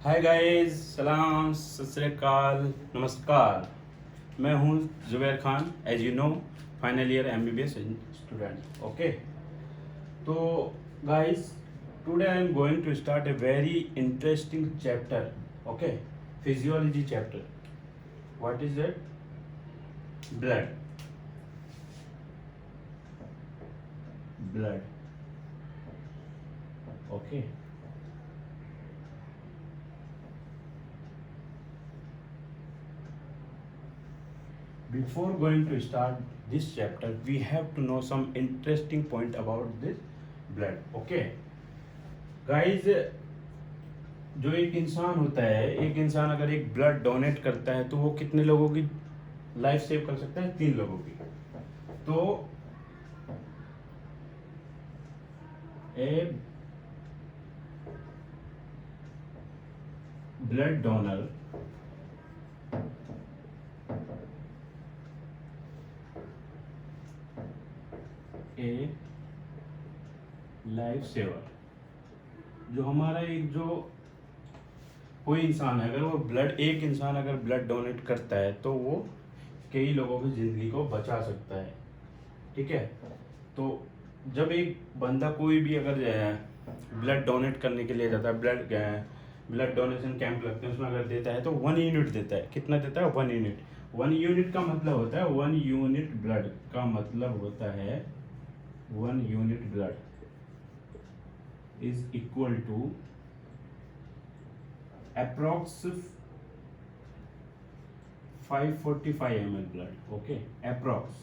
Hi guys, सलाम, सत श्री अकाल, नमस्कार। मैं हूं Zubair Khan, as you know, final year MBBS student. Okay, तो guys, today I am going to start a very interesting chapter. Okay, physiology chapter. What is that? Blood. Blood. Okay, before going to start this chapter we have to know some interesting point about this blood. Okay guys, जो एक इंसान होता है, एक इंसान अगर एक blood donate करता है तो वो कितने लोगों की लाइफ सेव कर सकता है? 3 लोगों की। तो a blood donor a life saver, जो हमारा एक जो कोई इंसान है, अगर वो ब्लड, एक इंसान अगर ब्लड डोनेट करता है तो वो कई लोगों की ज़िंदगी को बचा सकता है। ठीक है, तो जब एक बंदा कोई भी अगर ब्लड डोनेट करने के लिए जाता है, ब्लड डोनेशन कैंप लगते हैं, उसमें अगर देता है तो 1 यूनिट देता है। कितना देता है? 1 यूनिट। 1 यूनिट का मतलब होता है 1 यूनिट ब्लड का मतलब होता है 1 unit blood is equal to approx 545 ml blood. Okay, approx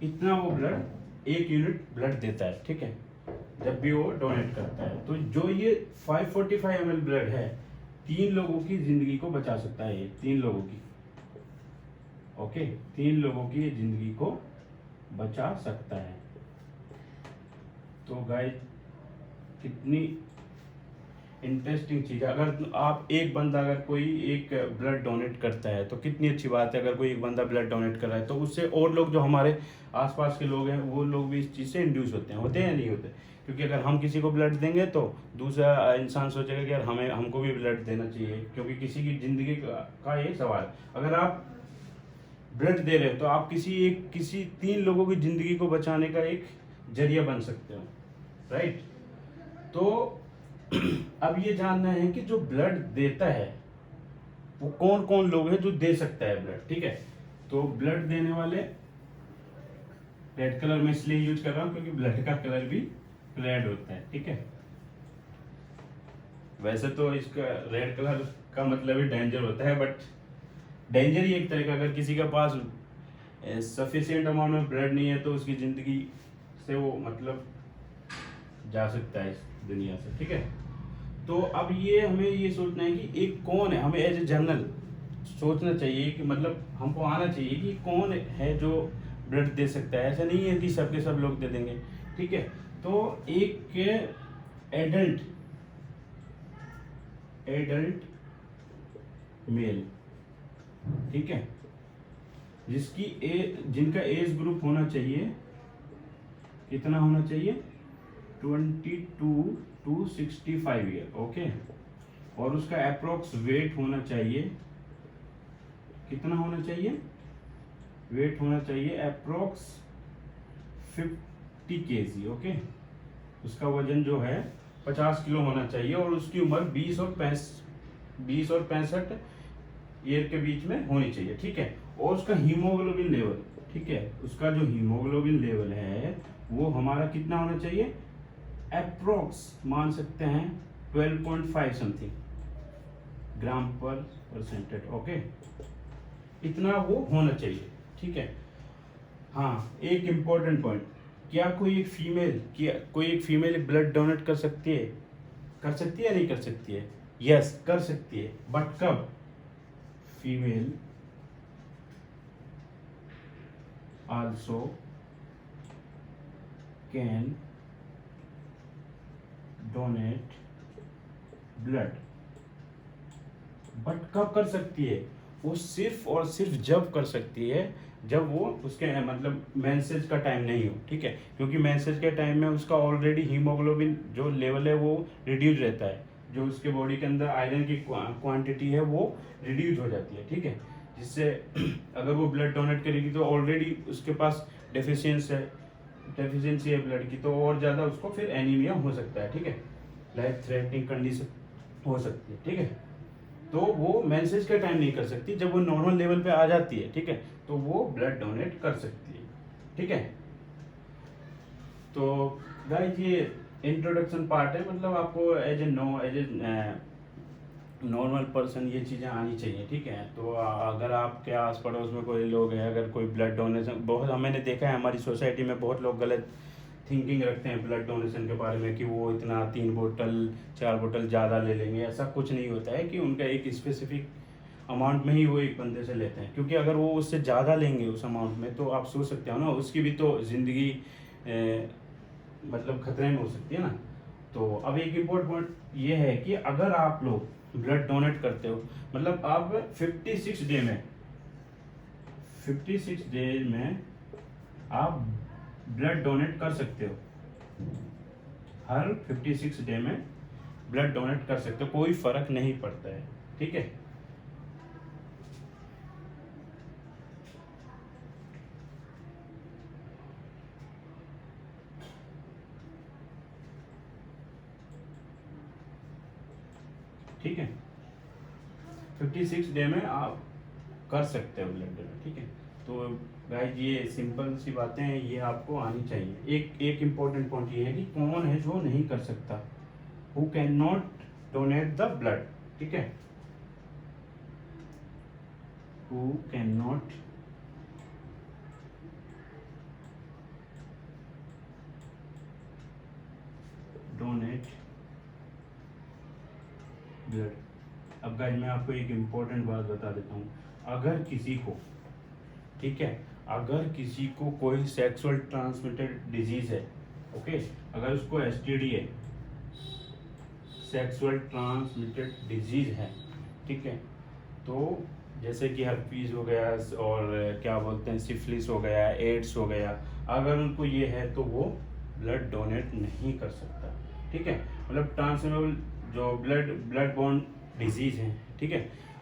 इतना वो ब्लड 1 यूनिट ब्लड देता है। ठीक है, जब भी वो डोनेट करता है तो जो ये 545 ml ब्लड है, 3 लोगों की जिंदगी को बचा सकता है। ये 3 लोगों की, ओके, 3 लोगों की जिंदगी को बचा सकता है। तो गाइस, कितनी इंटरेस्टिंग चीज़ है। अगर आप एक बंदा, अगर कोई एक ब्लड डोनेट करता है तो कितनी अच्छी बात है। अगर कोई एक बंदा ब्लड डोनेट कर रहा है तो उससे और लोग, जो हमारे आसपास के लोग हैं, वो लोग भी इस चीज़ से इंड्यूस होते हैं या नहीं होते? क्योंकि अगर हम किसी को ब्लड देंगे तो दूसरा इंसान सोचेगा कि यार हमको भी ब्लड देना चाहिए, क्योंकि किसी की ज़िंदगी का ये सवाल है। अगर आप ब्लड दे रहे हो तो आप किसी 3 लोगों की ज़िंदगी को बचाने का एक जरिया बन सकते हो, राइट? तो अब ये जानना है कि जो ब्लड देता है वो कौन कौन लोग हैं जो दे सकता है ब्लड। ठीक है, तो ब्लड देने वाले, रेड कलर में इसलिए यूज कर रहा हूं क्योंकि ब्लड का कलर भी रेड होता है। ठीक है, वैसे तो इसका रेड कलर का मतलब ही डेंजर होता है, बट डेंजर ही एक तरह का, अगर किसी के पास सफिशिएंट अमाउंट में ब्लड नहीं है तो उसकी ज़िंदगी से वो मतलब जा सकता है इस दुनिया से। ठीक है, तो अब ये हमें ये सोचना है कि एक कौन है, हमें एज ए जनरल सोचना चाहिए कि मतलब हमको आना चाहिए कि कौन है जो ब्लड दे सकता है। ऐसा नहीं है कि सबके सब लोग दे देंगे। ठीक है, तो एक एडल्ट मेल, ठीक है, जिनका एज ग्रुप होना चाहिए, कितना होना चाहिए? 22 to 65 ईयर। ओके, और उसका अप्रोक्स वेट होना चाहिए, कितना होना चाहिए? वेट होना चाहिए अप्रोक्स 50 kg। ओके, उसका वजन जो है 50 किलो होना चाहिए, और उसकी उम्र 20 और 65 ईयर के बीच में होनी चाहिए। ठीक है, और उसका हीमोग्लोबिन लेवल, ठीक है, उसका जो हीमोग्लोबिन लेवल है वो हमारा कितना होना चाहिए? अप्रोक्स मान सकते हैं 12.5 समथिंग ग्राम पर परसेंटेज। ओके, इतना वो होना चाहिए। ठीक है, हाँ, एक इम्पोर्टेंट पॉइंट, क्या कोई एक फीमेल ब्लड डोनेट कर सकती है? कर सकती है या नहीं कर सकती है? यस, कर सकती है, बट कब? Female also can donate blood, but कब कर सकती है? वो सिर्फ और सिर्फ जब कर सकती है जब वो उसके मतलब मेंसेज का टाइम नहीं हो। ठीक है, क्योंकि मेंसेज के टाइम में उसका ऑलरेडी हीमोग्लोबिन जो लेवल है वो रिड्यूस रहता है, जो उसके बॉडी के अंदर आयरन की क्वांटिटी है वो रिड्यूस हो जाती है, ठीक है। जिससे अगर वो ब्लड डोनेट करेगी तो ऑलरेडी उसके पास डेफिशिएंसी है ब्लड की, तो और ज़्यादा उसको फिर एनीमिया हो सकता है, ठीक है। लाइफ थ्रेटनिंग कंडीशन हो सकती है, ठीक है। तो वो मेंसेस के टाइम नहीं कर सकती, जब वो नॉर्मल लेवल पे आ जाती है, ठीक है, तो वो ब्लड डोनेट कर सकती है, ठीक है। तो गाइस ये इंट्रोडक्शन पार्ट है, मतलब आपको एज ए नॉर्मल पर्सन ये चीज़ें आनी चाहिए, ठीक है। तो अगर आपके आस पड़ोस में कोई लोग हैं, अगर कोई ब्लड डोनेशन, बहुत मैंने देखा है हमारी सोसाइटी में बहुत लोग गलत थिंकिंग रखते हैं ब्लड डोनेशन के बारे में कि वो इतना 3 बोतल 4 बोतल ज़्यादा ले लेंगे। ऐसा कुछ नहीं होता है कि उनका एक स्पेसिफिक अमाउंट में ही वो एक बंदे से लेते हैं, क्योंकि अगर वो उससे ज़्यादा लेंगे उस अमाउंट में तो आप सोच सकते हो ना, उसकी भी तो ज़िंदगी मतलब खतरे में हो सकती है ना। तो अब एक इम्पोर्टेंट पॉइंट ये है कि अगर आप लोग ब्लड डोनेट करते हो, मतलब आप 56 डे में आप ब्लड डोनेट कर सकते हो। हर 56 डे में ब्लड डोनेट कर सकते हो, कोई फर्क नहीं पड़ता है, ठीक है। ठीक है, 56 डे में आप कर सकते हो ब्लड डोनेट, ठीक है। तो गाइस ये सिंपल सी बातें हैं, ये आपको आनी चाहिए। एक इम्पोर्टेंट पॉइंट ये है कि कौन है जो नहीं कर सकता, who can not donate the blood, ठीक है। Who can not donate blood. अब गाइस मैं आपको एक इम्पोर्टेंट बात बता देता हूँ, अगर किसी को, ठीक है, अगर किसी को कोई सेक्सुअल ट्रांसमिटेड डिजीज है, ओके, अगर उसको एसटीडी है, सेक्सुअल ट्रांसमिटेड डिजीज है, ठीक है, तो जैसे कि हर्पीज हो गया और क्या बोलते हैं सिफिलिस हो गया, एड्स हो गया, अगर उनको ये है तो वो ब्लड डोनेट नहीं कर सकता, ठीक है। मतलब ट्रांसमिटेबल जो ब्लड बॉर्न डिजीज है, ठीक है,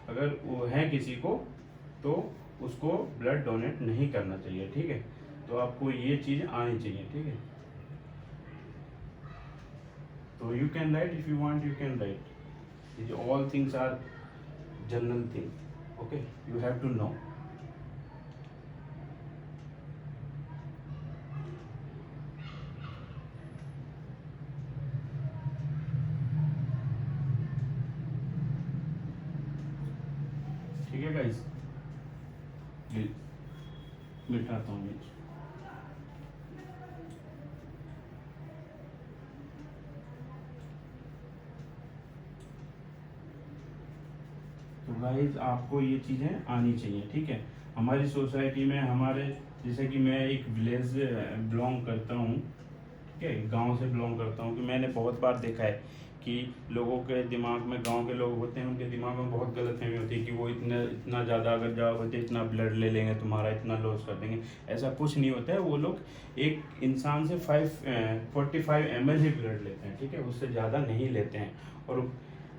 अगर वो है किसी को तो उसको ब्लड डोनेट नहीं करना चाहिए, ठीक है। तो आपको ये चीज़ आनी चाहिए, ठीक है। तो you can write, if you want you can write, all things are general thing, okay, you have to know. ठीक है गाइस, मिटाता हूँ ये। तो गाइस आपको ये चीज़ें आनी चाहिए, ठीक है। हमारी सोसाइटी में हमारे, जैसे कि मैं एक विलेज से बिलोंग करता हूँ, ठीक है, गांव से बिलोंग करता हूँ, कि मैंने बहुत बार देखा है कि लोगों के दिमाग में, गांव के लोग होते हैं उनके दिमाग में बहुत गलतफहमी होती है कि वो इतना ज़्यादा अगर जाओ होते इतना ब्लड ले लेंगे तुम्हारा, इतना लॉस कर देंगे। ऐसा कुछ नहीं होता है, वो लोग एक इंसान से 45 ml ही ब्लड लेते हैं, ठीक है, उससे ज़्यादा नहीं लेते हैं। और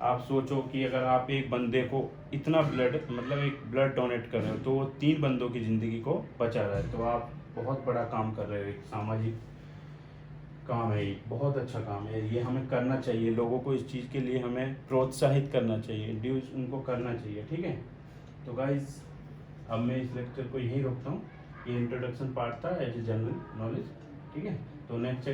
आप सोचो कि अगर आप एक बंदे को इतना ब्लड, मतलब एक ब्लड डोनेट कर रहे हो तो वो 3 बंदों की ज़िंदगी को बचा रहा है, तो आप बहुत बड़ा काम कर रहे हो, एक सामाजिक काम है, ये बहुत अच्छा काम है, ये हमें करना चाहिए। लोगों को इस चीज़ के लिए हमें प्रोत्साहित करना चाहिए, इंड्यूस उनको करना चाहिए, ठीक है। तो गाइज अब मैं इस लेक्चर को यहीं रोकता हूँ, ये इंट्रोडक्शन पार्ट था एज ए जनरल नॉलेज, ठीक है। तो नेक्स्ट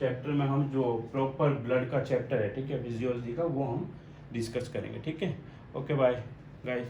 चैप्टर में हम जो प्रॉपर ब्लड का चैप्टर है, ठीक है, फिजियोलॉजी का, वो हम डिस्कस करेंगे, ठीक है। Okay bye guys.